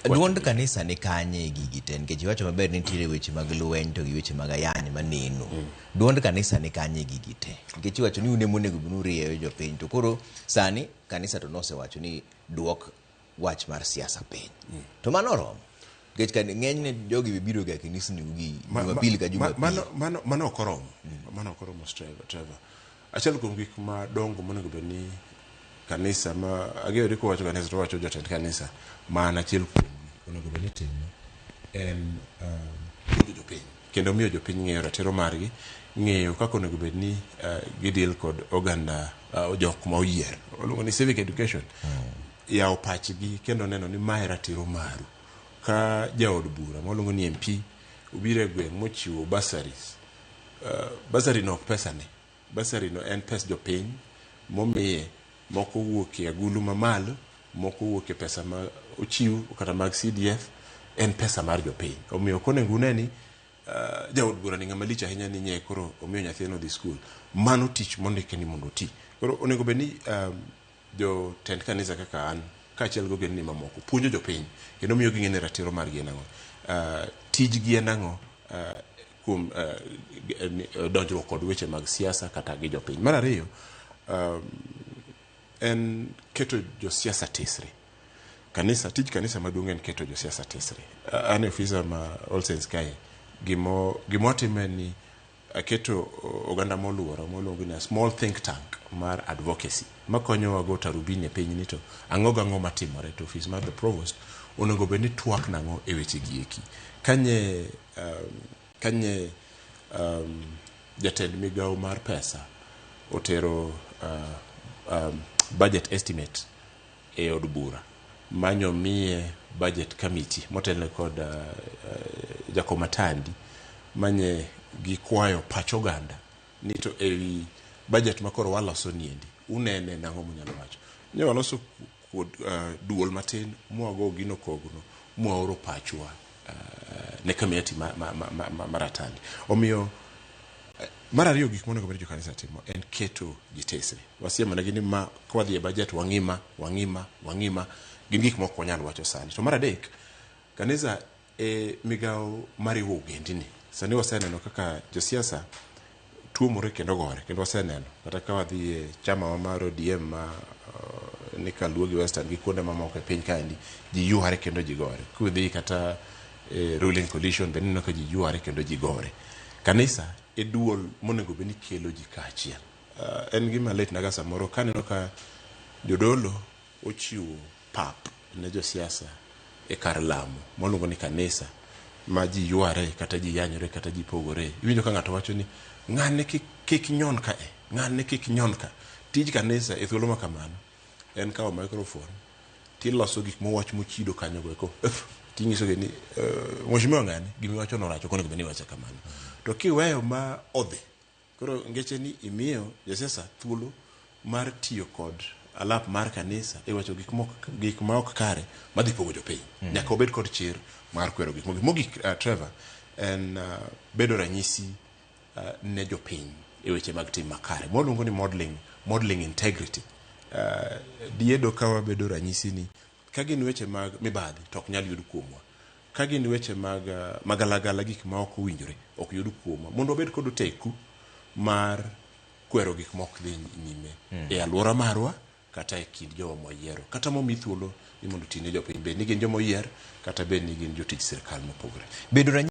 Duond kanisa ni kanye gigi ten ke jiwacho maber nitiere weche mag lweny to gi weche mag ayany maneno. Duond kanisa ni kanye gigi te. Ke jiwacho ni une monego bunu rieyo jopiny to koro sani kanisa to nosewacho ni duok wach mar siasa piny. To mano rom. Kech kan ng'enyne jogi biro ga kanisa ni ugi Jumapili ka Jumapili. Mano okoromo. Mano okoromo Trevor. Achiel kuom gik ma dongo monego bedni kanisa ma agewore ko wacho kanisa to wacho jotend kanisa mana achiel kuom onego bedni timo en puonjo jopiny kendo miyo jopiny ng'eyo ratiro margi, ng'eyo kaka onego bedni gidil kod oganda jok ma oyier. Oluongo ni civic education. Yawo pachgi kendo neno ni mae ratiro maru. Ka jaod bura moluongo ni MP ubire gweng' mochiwo bursaries. Bursary no pesa ne. Bursary no en pes jopiny momiye, moko wuok e agulu mamalo, moko wuok e pesa ma ochiw kata mag CDF, en pesa mar jopiny. Omiyo konego uneni jaod bura ni ng'ama lich ahinya ni nye koro omiyo nyathino dhi skul. Mano tich mondike ni mondo ti. Koro onego bedni jo tend kanisa kaka an kaachiel go gen ni mamoko puonjo jopiny kendo miyo ging'e ni ratiro margi en ang'o. Tijgi en ang'o kuom donjruok kod weche mag siasa kata gi jopiny. Mar ariyo, en keto josiasa tesre. Tij kanisa maduong' en keto josiasa tesre. An ofisa ma All Saints kae gimotime ni aketo oganda moluoro moluongo ni small think tank mar advocacy makonyowa go tarubini e piny ni to ang'o matimore to office mar the provost onego bedni twak nang'o e weche gieki. Kanye jatend migawo mar pesa otero budget estimate e od bura manyo miye budget committee motelne kod jakomatandi manye gikwayo pach oganda ni to ewi budget makoro waloso niendi unene nang'o munyalo wacho. Ne waloso duol matin mwago gino kogno mwaoro pachwa ne committee maratandi. Omiyo mar ariyo gik monego bed jo kanisa timo en keto jitesre. Wasiemo ne gini ma kwadhi e budget wang'ima gin gik moko wanyalo wacho sani. To mar adek, kanisa e migawo mariwo ogendini. Sani waseneno kaka josiasa tuomore kendo gore kendo waseneno kata ka wadhi e chama mar ODM ma ni Kaluo gi Western gi kuonde mamoko e piny kaendi ji yware kendo ji gore. Kudhi kata ruling coalition benino ka ji yware kendo ji gore. Kanisa e duol monego bedni kelo ji kaachiel. En gima lit naga samoro kaneno ka jodolo ochiwo pap ne josiasa e kar lamo moluongo ni kanisa ma ji yware kata ji yanyore kata ji pogore. Iwinjo ka ng'ato wacho ni ng'ane kik nyon ka ng'ane kik nyon ka. Tij kanisa e thuolo ma kamano en kawo microphone tiloso gik mowach mochido kanyo go eko tingiso ge ni mheshimiwa ng'ane gimi wacho no racho konego beni wacha kamano. To kiweyo ma odhi koro ngeche ni imiyo josiasa thuolo mar tiyo kod alap mar kanisa e wacho gik ma ok kare madhi pogo jopiny. Nyaka obed kod chir mar kwero gik mogik. Trevor en bedo ranyisi ne jopiny e weche mag tim makare moluongo ni modeling integrity. Diedo kawa bedo ranyisi ni ka gin weche mag mibadhi to ok nyal yud kuomwa. Ka gin weche mag magalagala gik ma ok owinjore ok yud kuomwa. Mondo obed kod teku mar kwero gik ma ok dhi nyime e alwora marwa kata e kind jowa moyiero kata momi thuolo ni mondo tine jopiny bed ni gin jomoyier kata bed ni gin jotich sirkal mopogore.